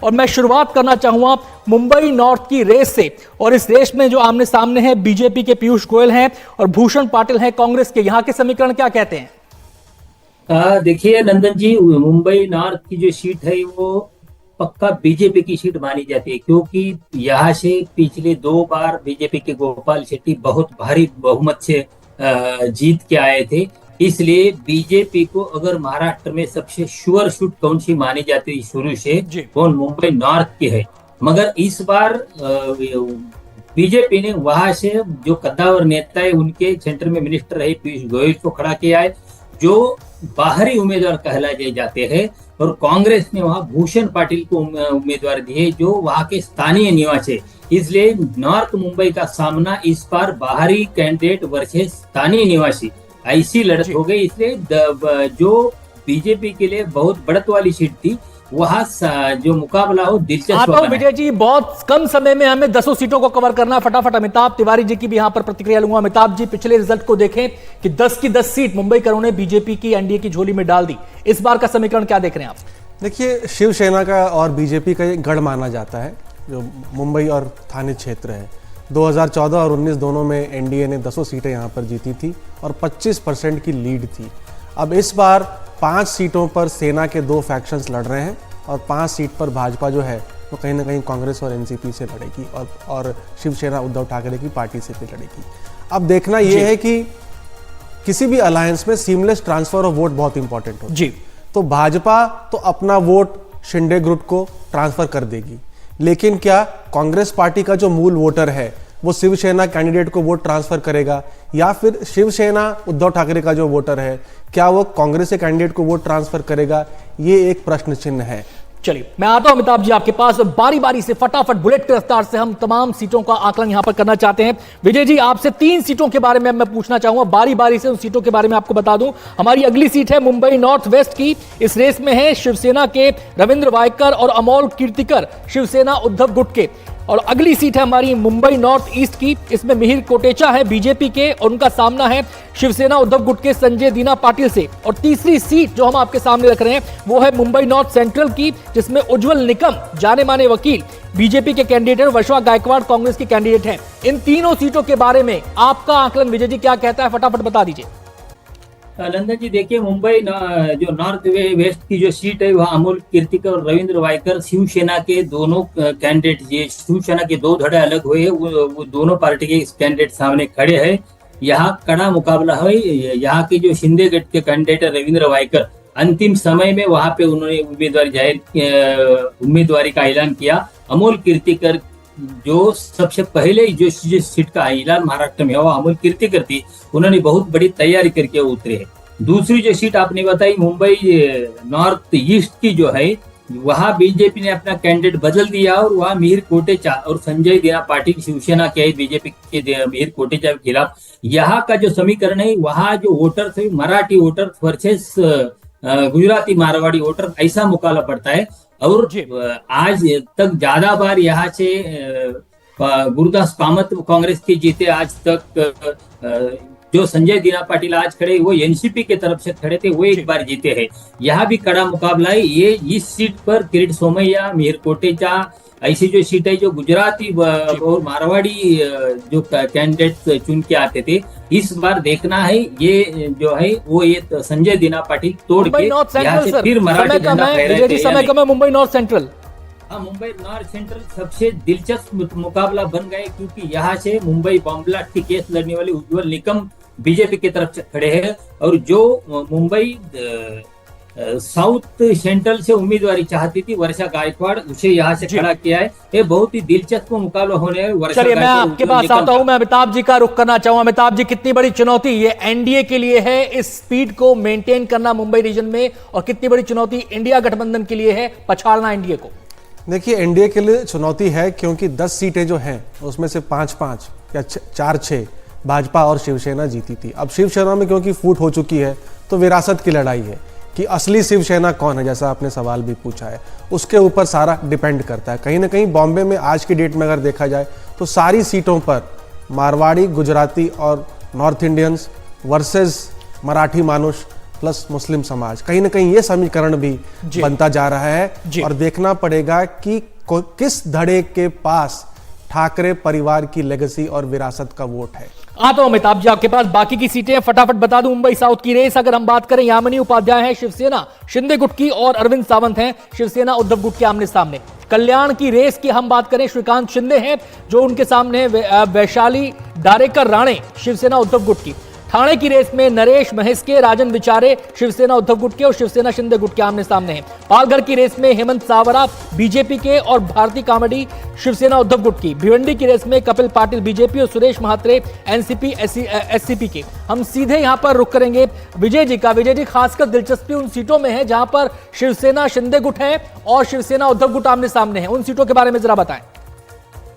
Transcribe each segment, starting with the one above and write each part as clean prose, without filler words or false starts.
और मैं शुरुआत करना चाहूंगा मुंबई नॉर्थ की रेस से। और इस रेस में जो आमने सामने है, बीजेपी के पीयूष गोयल हैं और भूषण पाटिल हैं कांग्रेस के। यहां के समीकरण क्या कहते हैं? देखिए नंदन जी, मुंबई नॉर्थ की जो सीट है वो पक्का बीजेपी की सीट मानी जाती है, क्योंकि यहाँ से पिछले 2 बार बीजेपी के गोपाल शेट्टी बहुत भारी बहुमत से जीत के आए थे। इसलिए बीजेपी को अगर महाराष्ट्र में सबसे श्योर शूट कौन सी मानी जाती है शुरू से, वो मुंबई नॉर्थ की है। मगर इस बार बीजेपी ने वहां से जो कद्दावर नेता है, उनके सेंटर में मिनिस्टर रहे पीयूष गोयल को खड़ा किया है, जो बाहरी उम्मीदवार कहलाए जाते हैं। और कांग्रेस ने वहां भूषण पाटिल को उम्मीदवार दिए, जो वहां के स्थानीय निवासी है। इसलिए नॉर्थ मुंबई का सामना इस बार बाहरी कैंडिडेट वर्सेस स्थानीय निवासी, ऐसी लड़त हो गई। इसलिए जो बीजेपी के लिए बहुत बढ़त वाली सीट थी, वहां जो मुकाबला हो दिलचस्प आता हूं विजय जी, बहुत कम समय में हमें 10 सीटों को कवर करना। फटाफट अमिताभ तिवारी जी की भी यहां पर प्रतिक्रिया लूंगा। अमिताभ जी, पिछले रिजल्ट को देखें कि 10 की 10 सीट मुंबई करों ने बीजेपी की एनडीए की झोली में डाल दी। इस बार का समीकरण क्या देख रहे हैं आप? देखिए, शिवसेना का और बीजेपी का एक गढ़ माना जाता है जो मुंबई और थाने क्षेत्र है। 2014 और 19 दोनों में एनडीए ने 10 सीटें यहाँ पर जीती थी और 25% की लीड थी। अब इस बार 5 सीटों पर सेना के 2 फैक्शंस लड़ रहे हैं और 5 सीट पर भाजपा जो है वो कहीं ना कहीं कांग्रेस और एनसीपी से लड़ेगी और शिवसेना उद्धव ठाकरे की पार्टी से भी लड़ेगी। अब देखना यह है कि किसी भी अलायंस में सीमलेस ट्रांसफर ऑफ वोट बहुत इंपॉर्टेंट हो जी। तो भाजपा तो अपना वोट शिंदे ग्रुप को ट्रांसफर कर देगी, लेकिन क्या कांग्रेस पार्टी का जो मूल वोटर है वो शिवसेना कैंडिडेट को वोट ट्रांसफर करेगा, या फिर शिवसेना उद्धव ठाकरे का जो वोटर है क्या वो कांग्रेस के कैंडिडेट को वोट ट्रांसफर करेगा? ये एक प्रश्न चिन्ह है। चलिए, मैं आता हूं अमिताभ जी आपके पास। बारी बारी से फटाफट बुलेट की रफ्तार से हम तमाम सीटों का आकलन यहां पर करना चाहते हैं। विजय जी, आपसे 3 सीटों के बारे में मैं पूछना चाहूंगा। बारी बारी से उन सीटों के बारे में आपको बता दूं। हमारी अगली सीट है मुंबई नॉर्थ वेस्ट की। इस रेस में है शिवसेना के रविंद्र वायकर और अमोल कीर्तिकर, शिवसेना उद्धव गुट के। और अगली सीट है हमारी मुंबई नॉर्थ ईस्ट की। इसमें मिहिर कोटेचा है बीजेपी के और उनका सामना है शिवसेना उद्धव गुट के संजय दीना पाटिल से। और तीसरी सीट जो हम आपके सामने रख रहे हैं वो है मुंबई नॉर्थ सेंट्रल की, जिसमें उज्जवल निकम, जाने माने वकील, बीजेपी के कैंडिडेट है, वर्षा गायकवाड़ कांग्रेस के कैंडिडेट हैं। इन तीनों सीटों के बारे में आपका आकलन विजय जी क्या कहता है? फटाफट बता दीजिए। नंदन जी, देखिए मुंबई जो नॉर्थ वेस्ट की जो सीट है वहाँ अमोल कीर्तिकर और रविंद्र वायकर शिवसेना के दोनों कैंडिडेट, ये शिवसेना के 2 धड़े अलग हुए हैं, वो दोनों पार्टी के कैंडिडेट सामने खड़े हैं। यहाँ कड़ा मुकाबला है। यहाँ के जो शिंदे गट के कैंडिडेट है रविंद्र वायकर, अंतिम समय में वहां पे उन्होंने उम्मीदवारी का ऐलान किया। अमोल कीर्तिकर जो सबसे पहले जो सीट का ऐलान महाराष्ट्र में हुआ, अमोल कीर्तिकर थी, उन्होंने बहुत बड़ी तैयारी करके उतरे हैं। दूसरी जो सीट आपने बताई मुंबई नॉर्थ ईस्ट की जो है, वहां बीजेपी ने अपना कैंडिडेट बदल दिया और वहां मिहिर कोटेचा और संजय दीना पाटिल शिवसेना के बीजेपी के मिहिर कोटेचा के खिलाफ। यहाँ का जो समीकरण है, वहां जो वोटर थे Marathi voter versus Gujarati Marwari voter, ऐसा मुकाबला पड़ता है। और आज तक ज्यादा बार यहाँ से गुरुदास कामत कांग्रेस के जीते आज तक। जो संजय दीना पाटिल आज खड़े, वो एनसीपी के तरफ से खड़े थे, वो एक बार जीते हैं। यहाँ भी कड़ा मुकाबला है। ये इस सीट पर किरीट सोमैया, मिहिर कोटेचा, ऐसी जो सीट है जो गुजराती और मारवाड़ी जो कैंडिडेट चुन के आते थे, इस बार देखना है ये जो है वो ये संजय दीना पाटिल तोड़ के यहाँ से फिर मराठी झंडा फहराए। मुंबई नॉर्थ सेंट्रल, हाँ, मुंबई नॉर्थ सेंट्रल सबसे दिलचस्प मुकाबला बन गए, क्योंकि यहाँ से मुंबई बॉम्ब ब्लास्ट की केस लड़ने वाले उज्जवल निकम बीजेपी की तरफ से खड़े हैं। और जो मुंबई साउथ सेंट्रल से उम्मीदवारी चाहती थी वर्षा गायकवाड़, उसे यहाँ से खड़ा किया है। ये बहुत ही दिलचस्प मुकाबला होने है। चलिए, मैं आपके पास आता हूं। मैं अमिताभ जी का रुख करना चाहूंगा। अमिताभ जी, कितनी बड़ी चुनौती ये एनडीए के लिए है इस स्पीड को मेंटेन करना मुंबई रीजन में, और कितनी बड़ी चुनौती इंडिया गठबंधन के लिए है पछाड़ना एनडीए को? देखिए, एनडीए के लिए चुनौती है क्योंकि 10 सीटें जो हैं उसमें से 5-5 या 4-6 भाजपा और शिवसेना जीती थी। अब शिवसेना में क्योंकि फूट हो चुकी है तो विरासत की लड़ाई है कि असली शिवसेना कौन है, जैसा आपने सवाल भी पूछा है, उसके ऊपर सारा डिपेंड करता है। कहीं ना कहीं बॉम्बे में आज की डेट में अगर देखा जाए तो सारी सीटों पर मारवाड़ी, गुजराती और नॉर्थ इंडियंस वर्सेस मराठी मानुष प्लस मुस्लिम समाज, कहीं ना कहीं ये समीकरण भी जी। बनता जा रहा जी। है। और देखना पड़ेगा कि किस धड़े के पास ठाकरे परिवार की लेगेसी और विरासत का वोट है। आता हूं अमिताभ जी आपके पास, बाकी की सीटें फटाफट बता दूं। मुंबई साउथ की रेस अगर हम बात करें, यामिनी उपाध्याय है शिवसेना शिंदे गुट की और अरविंद सावंत हैं शिवसेना उद्धव गुट के आमने सामने। कल्याण की रेस की हम बात करें, श्रीकांत शिंदे हैं जो उनके सामने है, वैशाली डारेकर राणे शिवसेना उद्धव गुट की। ठाणे की रेस में नरेश महेश्के, राजन विचारे शिवसेना उद्धव गुट के और शिवसेना शिंदे गुट के आमने सामने हैं। पालघर की रेस में हेमंत सावरा बीजेपी के और भारती कामडी शिवसेना उद्धव गुट की। भिवंडी की रेस में कपिल पाटिल बीजेपी और सुरेश महात्रे एनसीपी एससीपी के। हम सीधे यहां पर रुक करेंगे विजय जी का। विजय जी, खासकर दिलचस्पी उन सीटों में है जहां पर शिवसेना शिंदे गुट है और शिवसेना उद्धव गुट आमने सामने है, उन सीटों के बारे में जरा बताएं।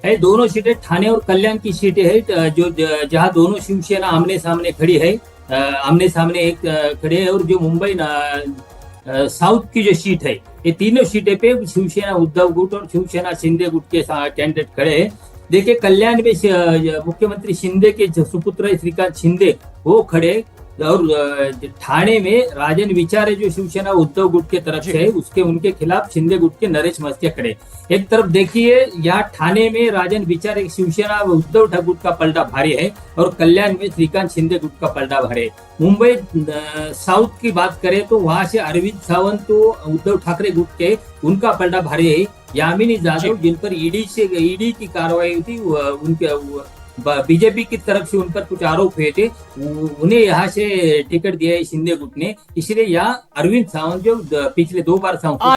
है दोनों सीटें ठाणे और कल्याण की सीटें हैं, जो जहां दोनों शिवसेना आमने सामने खड़ी है, आमने सामने एक खड़े है। और जो मुंबई साउथ की जो सीट है, ये तीनों सीटें पे शिवसेना उद्धव गुट और शिवसेना शिंदे गुट के कैंडिडेट खड़े हैं। देखिए, कल्याण में मुख्यमंत्री शिंदे के जो सुपुत्र है श्रीकांत शिंदे, वो खड़े। और ठाणे में राजन विचारे जो शिवसेना उद्धव गुट के तरफ से है, उसके उनके खिलाफ शिंदे गुट के नरेश मस्के खड़े। एक तरफ देखिए, यहाँ ठाणे में राजन विचारे शिवसेना उद्धव गुट का पलटा भारी है और कल्याण में श्रीकांत शिंदे गुट का पलटा भारी है। मुंबई साउथ की बात करें तो वहां से अरविंद सावंत तो उद्धव ठाकरे गुट के, उनका पलटा भारी है। यामिनी जाधव, जिन पर ईडी की कार्रवाई हुई थी, उनके बीजेपी की तरफ से उन पर कुछ आरोप हुए थे, उन्हें यहाँ से टिकट दिया है शिंदे गुट ने। इसलिए यहाँ अरविंद सावंत जो पिछले 2 बार सांसद